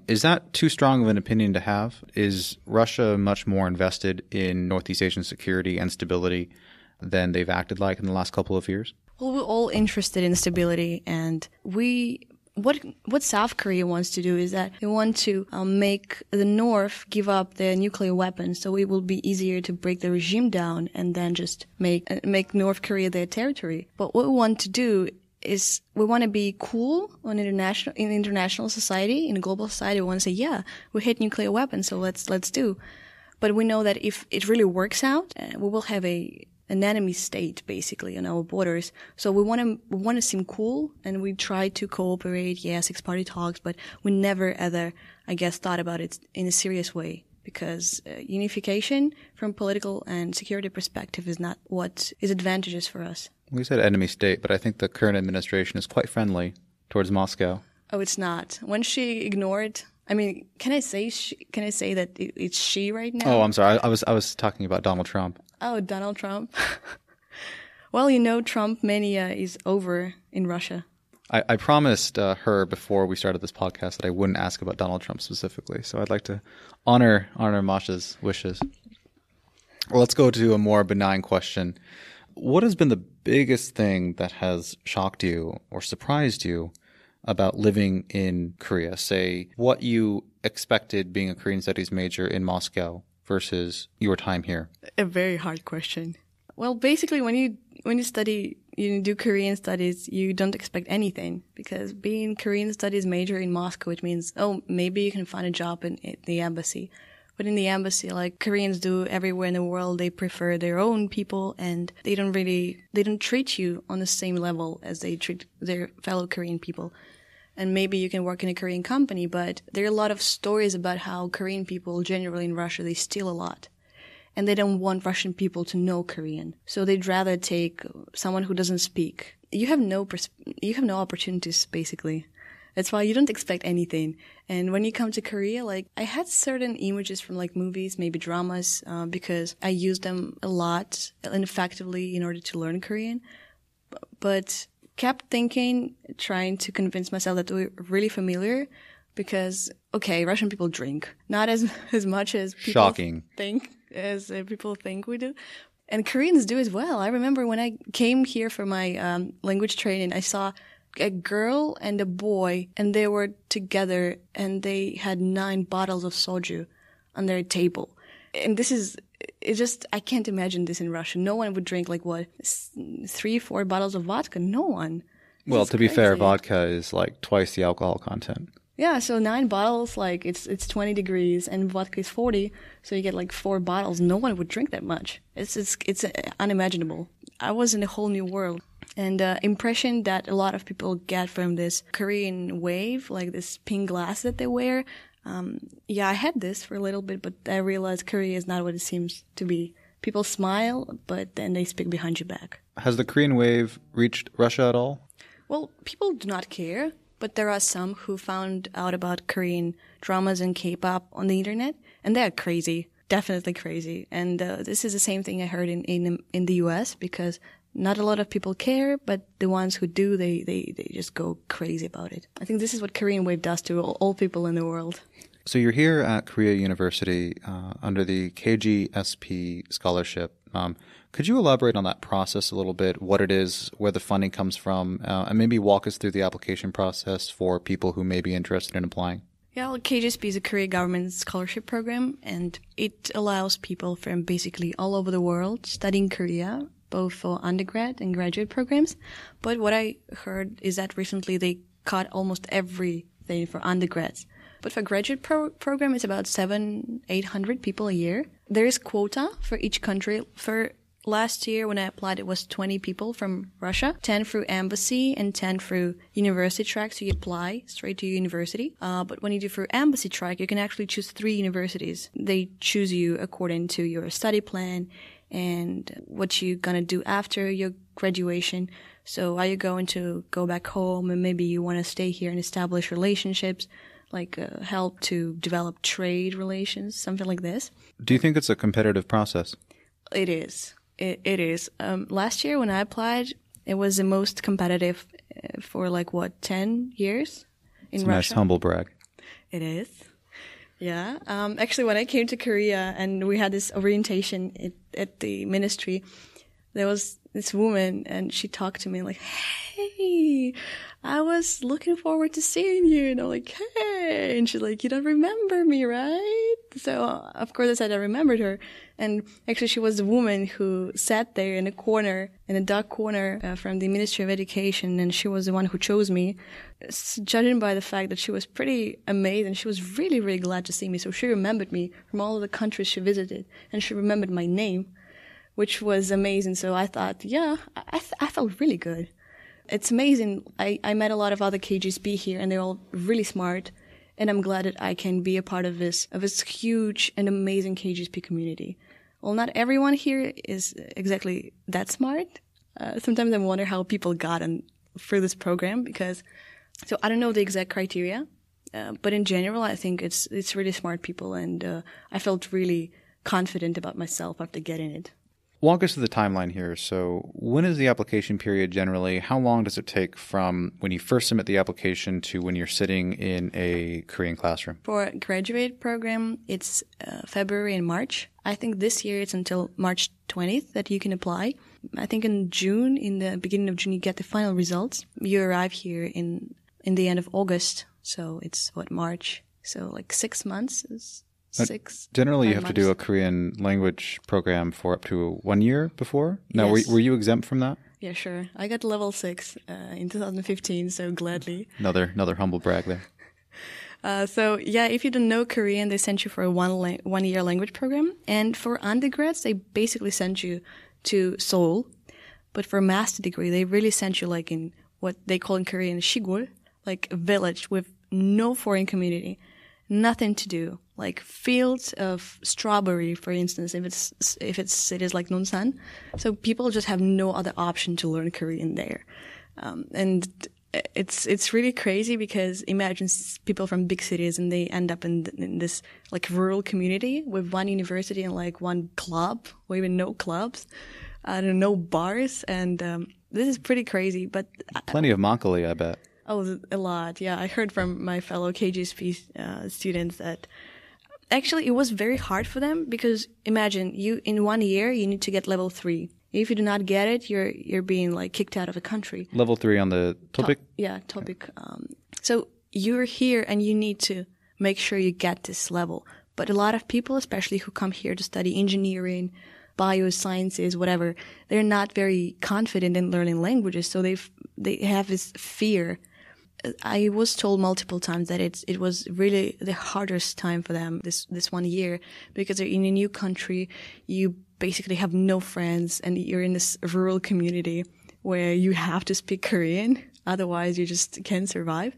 Is that too strong of an opinion to have? Is Russia much more invested in Northeast Asian security and stability than they've acted like in the last couple of years? Well, we're all interested in stability, and what South Korea wants to do is that they want to make the North give up their nuclear weapons, so it will be easier to break the regime down and then just make North Korea their territory. But what we want to do is we want to be cool in international society, in a global society. We want to say, yeah, we hate nuclear weapons, so let's do. But we know that if it really works out, we will have an enemy state basically on our borders. So we want to seem cool, and we try to cooperate. Yeah, 6-party talks, but we never ever, I guess, thought about it in a serious way because unification from political and security perspective is not what is advantageous for us. We said enemy state, but I think the current administration is quite friendly towards Moscow. Oh, it's not. When she ignored. I mean, can I say that it's she right now? Oh, I'm sorry. I was talking about Donald Trump. Oh, Donald Trump. Well, Trump mania is over in Russia. I promised her before we started this podcast that I wouldn't ask about Donald Trump specifically. So I'd like to honor Masha's wishes. Well, let's go to a more benign question. What has been the biggest thing that has shocked you or surprised you about living in Korea? Say, what you expected being a Korean studies major in Moscow versus your time here? A very hard question. Well, basically, when you study, you do Korean studies, you don't expect anything because being Korean studies major in Moscow, it means, maybe you can find a job in the embassy. But in the embassy, like Koreans do everywhere in the world, they prefer their own people, and they don't treat you on the same level as they treat their fellow Korean people. And maybe you can work in a Korean company, but there are a lot of stories about how Korean people generally in Russia, they steal a lot. And they don't want Russian people to know Korean. So they'd rather take someone who doesn't speak. You have no opportunities, basically. That's why you don't expect anything. And when you come to Korea, like, I had certain images from, like, movies, maybe dramas, because I used them a lot and effectively in order to learn Korean. But kept thinking, trying to convince myself that we're really familiar because, okay, Russian people drink. Not as much as people people think we do. And Koreans do as well. I remember when I came here for my language training, I saw a girl and a boy, and they were together, and they had 9 bottles of soju on their table. And I can't imagine this in Russia. No one would drink, 3-4 bottles of vodka. No one. Well, to be fair, vodka is like twice the alcohol content. Yeah, so 9 bottles, like, it's 20 degrees, and vodka is 40, so you get, like, 4 bottles. No one would drink that much. It's unimaginable. I was in a whole new world. And impression that a lot of people get from this Korean wave, like this pink glass that they wear, I had this for a little bit, but I realized Korea is not what it seems to be. People smile, but then they speak behind your back. Has the Korean wave reached Russia at all? Well, people do not care, but there are some who found out about Korean dramas and K-pop on the internet, and they're crazy, definitely crazy. And this is the same thing I heard in the US, because not a lot of people care, but the ones who do, they just go crazy about it. I think this is what Korean wave does to all people in the world. So you're here at Korea University under the KGSP Scholarship. Could you elaborate on that process a little bit, what it is, where the funding comes from, and maybe walk us through the application process for people who may be interested in applying? Yeah, well, KGSP is a Korea government scholarship program, and it allows people from basically all over the world studying Korea, both for undergrad and graduate programs. But what I heard is that recently they cut almost everything for undergrads. But for graduate program, it's about 700-800 people a year. There is quota for each country. For last year, when I applied, it was 20 people from Russia, 10 through embassy and 10 through university track. So you apply straight to your university. But when you do through embassy track, you can actually choose 3 universities. They choose you according to your study plan and what you're going to do after your graduation. So are you going to go back home, and maybe you want to stay here and establish relationships, like help to develop trade relations, something like this. Do you think it's a competitive process? It is. It is. Last year when I applied, it was the most competitive for 10 years in Russia. Nice humble brag. It is. Yeah. Actually, when I came to Korea and we had this orientation at the ministry, there was this woman and she talked to me like, "Hey, I was looking forward to seeing you." And I'm like, "Hey." And she's like, "You don't remember me, right?" So, of course, I said I remembered her. And actually, she was the woman who sat there in a dark corner from the Ministry of Education. And she was the one who chose me, judging by the fact that she was pretty amazed. And she was really, really glad to see me. So she remembered me from all of the countries she visited. And she remembered my name, which was amazing. So I thought, yeah, I felt really good. It's amazing. I met a lot of other KGSP here, and they're all really smart. And I'm glad that I can be a part of this huge and amazing KGSP community. Well, not everyone here is exactly that smart. Sometimes I wonder how people got through this program so I don't know the exact criteria, but in general, I think it's really smart people, and I felt really confident about myself after getting it. Walk us through the timeline here. So when is the application period generally? How long does it take from when you first submit the application to when you're sitting in a Korean classroom? For a graduate program, it's February and March. I think this year it's until March 20th that you can apply. I think in the beginning of June, you get the final results. You arrive here in the end of August. So it's March? So 6 months is... Generally, you have to do a Korean language program for up to 1 year before. Now, yes. Were you exempt from that? Yeah, sure. I got level 6 in 2015, so gladly. Another humble brag there. So yeah, if you don't know Korean, they send you for a 1 year language program. And for undergrads, they basically send you to Seoul. But for a master degree, they really sent you like in what they call in Korean 시골, like a village with no foreign community, nothing to do, like fields of strawberry, for instance, if it's cities like Nonsan. So people just have no other option to learn Korean there. And it's really crazy because imagine people from big cities and they end up in this like rural community with one university and like one club or even no clubs. I don't know, bars, and this is pretty crazy. But plenty of makgeolli, I bet. Oh, a lot. Yeah, I heard from my fellow KGSP students that actually it was very hard for them because imagine you in 1 year you need to get level 3. If you do not get it, you're being like kicked out of the country. Level 3 on the topic. Topic. So you're here and you need to make sure you get this level. But a lot of people, especially who come here to study engineering, biosciences, whatever, they're not very confident in learning languages, so they have this fear. I was told multiple times that it was really the hardest time for them this 1 year because they're in a new country. You basically have no friends, and you're in this rural community where you have to speak Korean, otherwise you just can't survive.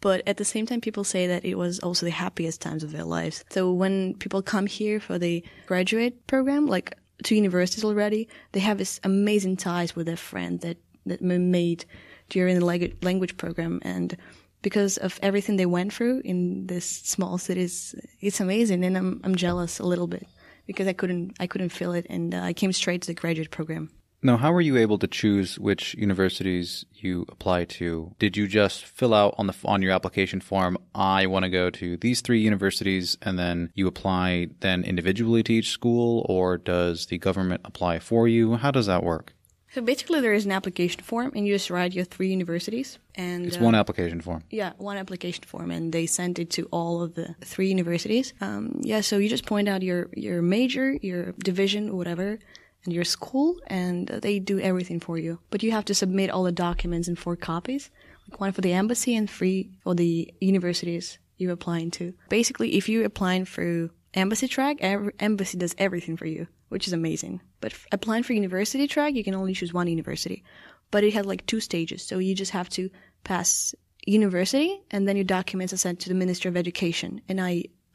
But at the same time, people say that it was also the happiest times of their lives. So when people come here for the graduate program, like to universities already, they have this amazing ties with their friends that made during the language program. And because of everything they went through in this small cities, it's amazing. And I'm jealous a little bit because I couldn't feel it. And I came straight to the graduate program. Now, how were you able to choose which universities you apply to? Did you just fill out on your application form, I want to go to these 3 universities, and then you apply then individually to each school, or does the government apply for you? How does that work? So basically there is an application form and you just write your 3 universities. And it's one application form? Yeah, one application form, and they send it to all of the 3 universities. So you just point out your major, your division, whatever, and your school, and they do everything for you. But you have to submit all the documents in 4 copies, like 1 for the embassy and 3 for the universities you're applying to. Basically, if you're applying through embassy track, embassy does everything for you, which is amazing. But applying for university track, you can only choose 1 university. But it has like 2 stages, so you just have to pass university, and then your documents are sent to the Ministry of Education, an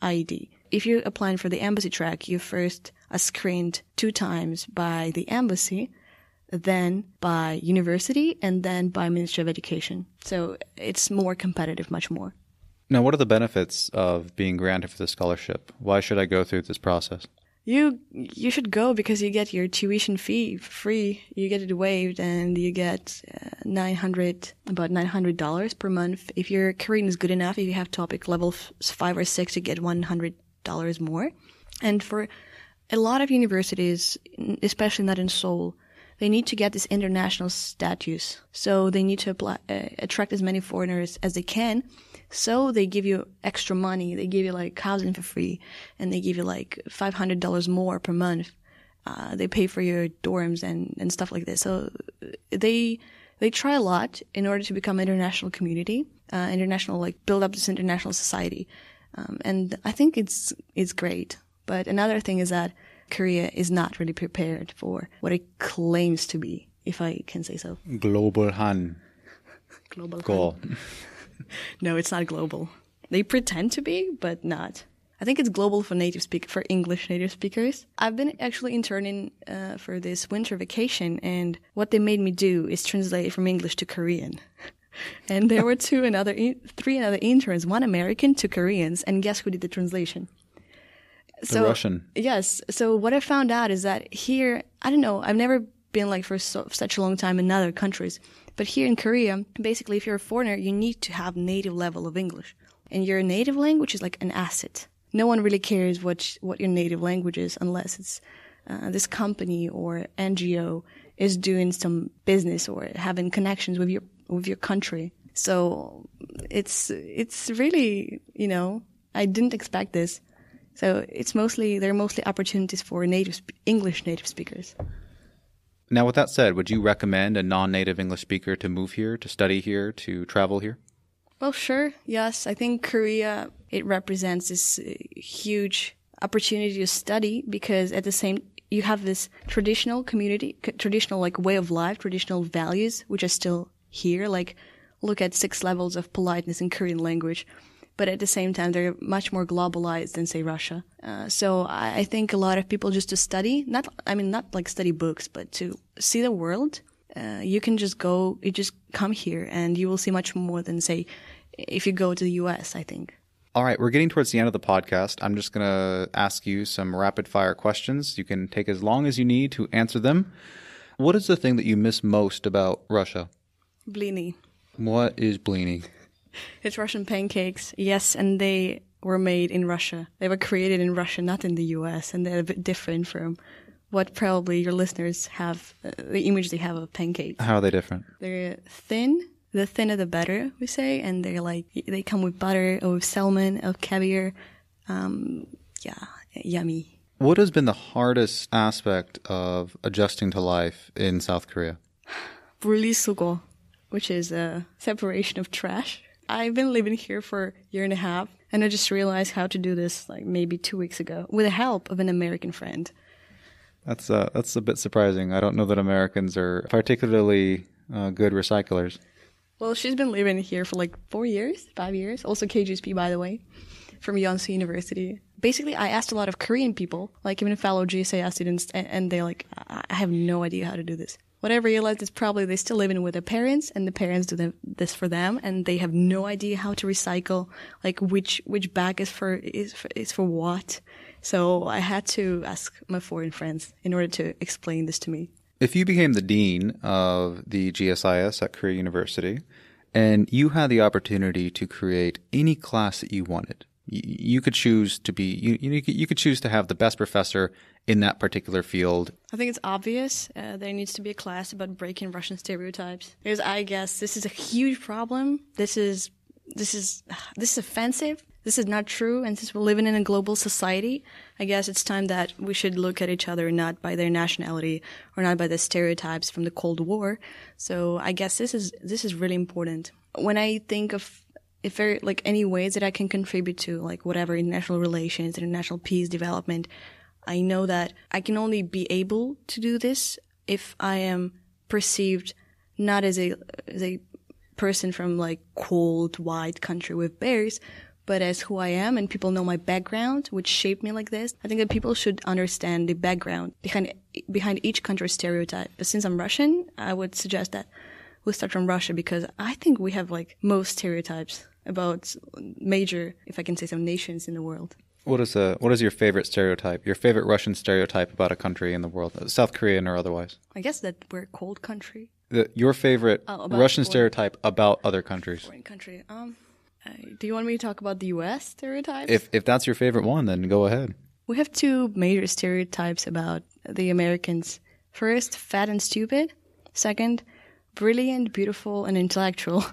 IED. If you're applying for the embassy track, you first are screened 2 times by the embassy, then by university, and then by Ministry of Education. So it's more competitive, much more. Now, what are the benefits of being granted for the scholarship? Why should I go through this process? You should go because you get your tuition fee free. You get it waived, and you get about $900 per month. If your Korean is good enough, if you have topic level 5 or 6, you get $100 more. And for a lot of universities, especially not in Seoul, they need to get this international status. So they need to attract as many foreigners as they can. So they give you extra money. They give you like housing for free, and they give you like $500 more per month. They pay for your dorms and stuff like this. So they try a lot in order to become an international community, build up this international society. And I think it's great. But another thing is that Korea is not really prepared for what it claims to be, if I can say so. Global Han. Global Han. No, it's not global. They pretend to be, but not. I think it's global for English native speakers. I've been actually interning for this winter vacation, and what they made me do is translate from English to Korean. And there were 3 other interns, 1 American, 2 Koreans, and guess who did the translation? The Russian. Yes. So what I found out is that here, I don't know, I've never been like for such a long time in other countries, but here in Korea, basically if you're a foreigner, you need to have native level of English. And your native language is like an asset. No one really cares what your native language is unless it's this company or NGO is doing some business or having connections with your country. So it's really, I didn't expect this. So there are mostly opportunities for English native speakers. Now, with that said, would you recommend a non-native English speaker to move here, to study here, to travel here? Well, sure. Yes. I think Korea, it represents this huge opportunity to study because at the same, you have this traditional community, traditional like way of life, traditional values, which are still here. Like look at 6 levels of politeness in Korean language. But at the same time, they're much more globalized than, say, Russia. So I think a lot of people just to study, not like study books, but to see the world, you just come here and you will see much more than, say, if you go to the US, I think. All right, we're getting towards the end of the podcast. I'm just going to ask you some rapid fire questions. You can take as long as you need to answer them. What is the thing that you miss most about Russia? Blini. What is blini? It's Russian pancakes, yes, and they were made in Russia. They were created in Russia, not in the US, and they're a bit different from what probably your listeners have, the image they have of pancakes. How are they different? They're thin. The thinner the better, we say, and they come with butter or with salmon or caviar. Yummy. What has been the hardest aspect of adjusting to life in South Korea? 분리수거, which is a separation of trash. I've been living here for a year and a half, and I just realized how to do this like maybe 2 weeks ago with the help of an American friend. That's a bit surprising. I don't know that Americans are particularly good recyclers. Well, she's been living here for like 5 years. Also KGSP, by the way, from Yonsei University. Basically, I asked a lot of Korean people, like even fellow GSA students, and they're like, I have no idea how to do this. What I realized is probably they still live in with their parents, and the parents do this for them, and they have no idea how to recycle, like which bag is for what. So I had to ask my foreign friends in order to explain this to me. If you became the dean of the GSIS at Korea University, and you had the opportunity to create any class that you wanted, you could choose to be you could choose to have the best professor in that particular field. I think it's obvious there needs to be a class about breaking Russian stereotypes, because I guess this is a huge problem. This is offensive. This is not true, and since we're living in a global society, I guess it's time that we should look at each other not by their nationality or not by the stereotypes from the Cold War. So I guess this is really important. When I think of if there like any ways that I can contribute to like whatever international relations, international peace development, I know that I can only be able to do this if I am perceived not as a person from like cold white country with bears, but as who I am, and people know my background, which shaped me like this. I think that people should understand the background behind each country's stereotype. But since I'm Russian, I would suggest that we start from Russia, because I think we have like most stereotypes about major, if I can say so, nations in the world. What is your favorite stereotype? Your favorite Russian stereotype about a country in the world, South Korean or otherwise? I guess that we're a cold country. Your favorite Russian stereotype about other countries? Foreign country. Do you want me to talk about the U.S. stereotypes? If that's your favorite one, then go ahead. We have 2 major stereotypes about the Americans. First, fat and stupid. Second, brilliant, beautiful, and intellectual.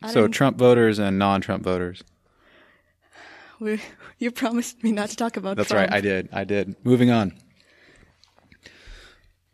So Trump voters and non-Trump voters. You promised me not to talk about Trump. That's right, I did. Moving on.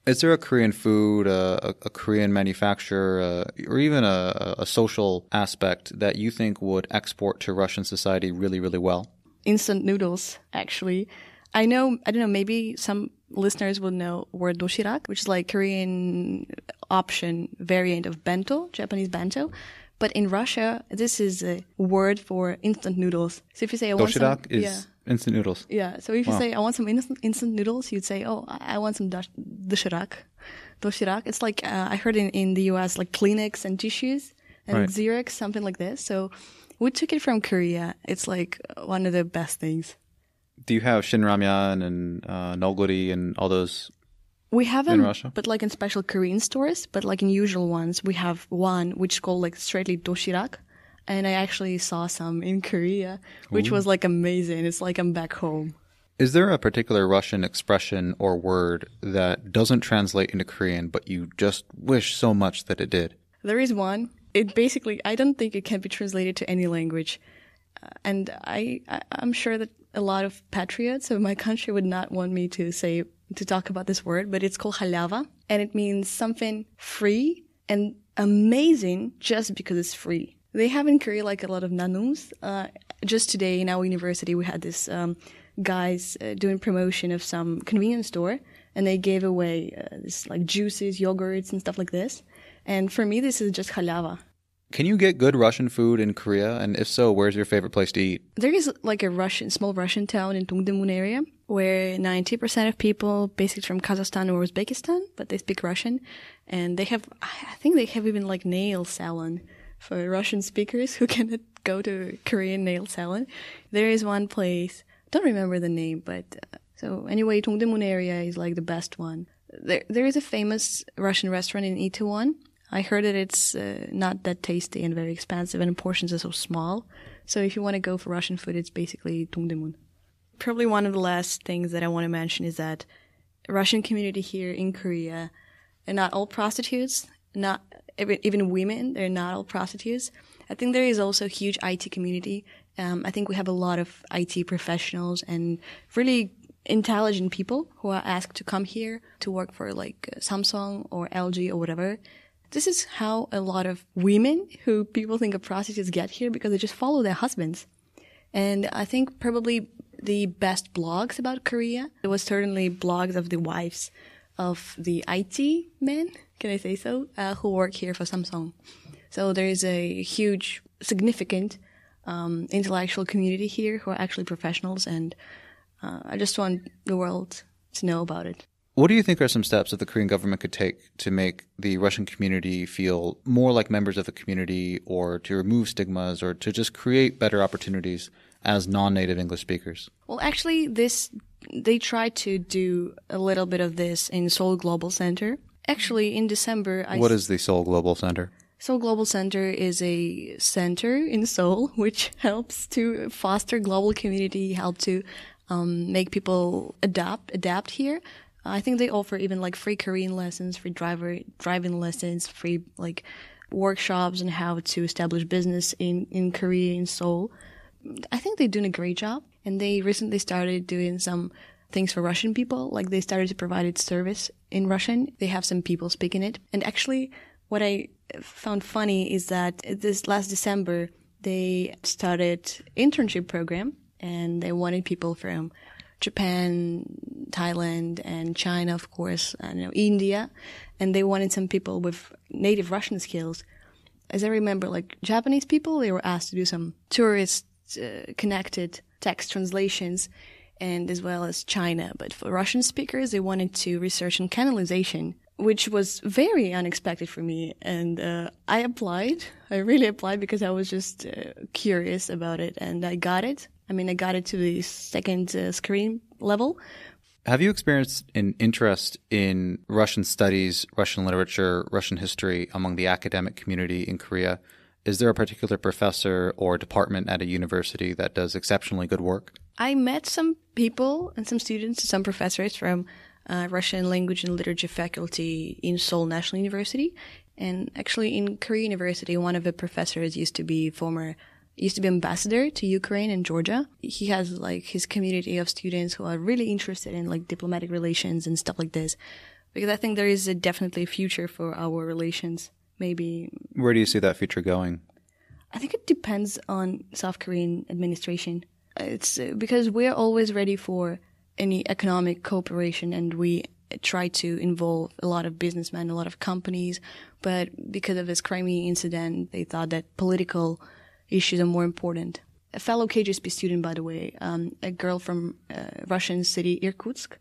Is there a Korean food, a Korean manufacturer, or even a social aspect that you think would export to Russian society really, really well? Instant noodles, actually. I don't know, maybe some listeners will know word doshirak, which is like Korean option variant of bento, Japanese bento. But in Russia, this is a word for instant noodles. So if you say, I want some... Doshirak is instant noodles. Yeah. So if you say, I want some instant noodles, you'd say, oh, I want some doshirak. Doshirak. It's like, I heard in the US, like Kleenex and tissues and right. Xerox, something like this. So we took it from Korea. It's like one of the best things. Do you have Shinramyeon and Nolguri and all those? We have them, but like in special Korean stores, but like in usual ones, we have one which is called like straightly doshirak. And I actually saw some in Korea, which was like amazing. It's like I'm back home. Is there a particular Russian expression or word that doesn't translate into Korean, but you just wish so much that it did? There is one. It basically, I don't think it can be translated to any language. And I'm sure that a lot of patriots of my country would not want me to talk about this word, but it's called halyava, and it means something free and amazing just because it's free. They have in Korea like a lot of nanums. Just today in our university, we had this guys doing promotion of some convenience store, and they gave away this like juices, yogurts, and stuff like this. And for me, this is just halava. Can you get good Russian food in Korea? And if so, where's your favorite place to eat? There is like a small Russian town in Dongdaemun area where 90% of people basically from Kazakhstan or Uzbekistan, but they speak Russian. And I think they have even like nail salon for Russian speakers who cannot go to Korean nail salon. There is one place, don't remember the name, but so anyway, Dongdaemun area is like the best one. There is a famous Russian restaurant in Itaewon. I heard that it's not that tasty and very expensive, and the portions are so small. So if you want to go for Russian food, it's basically Dongdaemun. Probably one of the last things that I want to mention is that Russian community here in Korea are not all prostitutes, not even women, they're not all prostitutes. I think there is also a huge IT community. I think we have a lot of IT professionals and really intelligent people who are asked to come here to work for like Samsung or LG or whatever. This is how a lot of women who people think are prostitutes get here because they just follow their husbands. And I think probably the best blogs about Korea, it was certainly blogs of the wives of the IT men, can I say so, who work here for Samsung. So there is a huge, significant intellectual community here who are actually professionals, and I just want the world to know about it. What do you think are some steps that the Korean government could take to make the Russian community feel more like members of the community, or to remove stigmas, or to just create better opportunities as non-native English speakers? Well, actually, they tried to do a little bit of this in Seoul Global Center. Actually, in December... What is the Seoul Global Center? Seoul Global Center is a center in Seoul which helps to foster global community, help to make people adapt here. I think they offer even like free Korean lessons, free driving lessons, free like workshops on how to establish business in Korea, in Seoul. I think they're doing a great job, and they recently started doing some things for Russian people. Like they started to provide its service in Russian. They have some people speaking it. And actually, what I found funny is that this last December, they started internship program, and they wanted people from Japan, Thailand, and China, of course, and India. And they wanted some people with native Russian skills. As I remember, like Japanese people, they were asked to do some tourist connected text translations, and as well as China. But for Russian speakers, they wanted to research on canalization, which was very unexpected for me. And I applied. I really applied because I was just curious about it, and I got it. I mean, I got it to the second screen level. Have you experienced an interest in Russian studies, Russian literature, Russian history among the academic community in Korea? Is there a particular professor or department at a university that does exceptionally good work? I met some people and some students, some professors from Russian language and literature faculty in Seoul National University. And actually in Korea University, one of the professors used to be ambassador to Ukraine and Georgia. He has like his community of students who are really interested in like diplomatic relations and stuff like this. Because I think there is definitely a future for our relations. Maybe. Where do you see that future going? I think it depends on South Korean administration. It's because we're always ready for any economic cooperation, and we try to involve a lot of businessmen, a lot of companies. But because of this Crimea incident, they thought that political issues are more important. A fellow KGSP student, by the way, a girl from Russian city Irkutsk,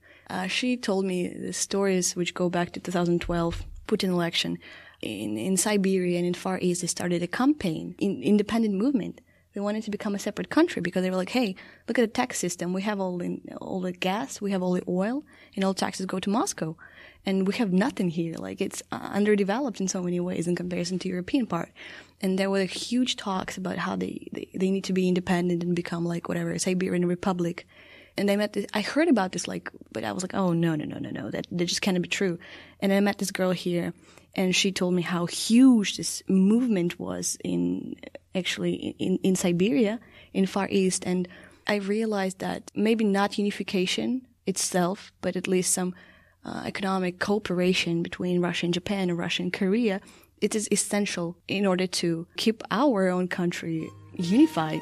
she told me the stories which go back to 2012 Putin election. In Siberia and in Far East, they started a campaign, independent movement. They wanted to become a separate country because they were like, hey, look at the tax system. We have all the gas, we have all the oil, and all taxes go to Moscow. And we have nothing here. Like, it's underdeveloped in so many ways in comparison to European part. And there were huge talks about how they need to be independent and become like whatever, Siberian Republic. And I heard about this, like, but I was like, oh, no, that just cannot be true. And I met this girl here, and she told me how huge this movement was in Siberia, in Far East. And I realized that maybe not unification itself, but at least some economic cooperation between Russia and Japan and Russia and Korea it is essential in order to keep our own country unified.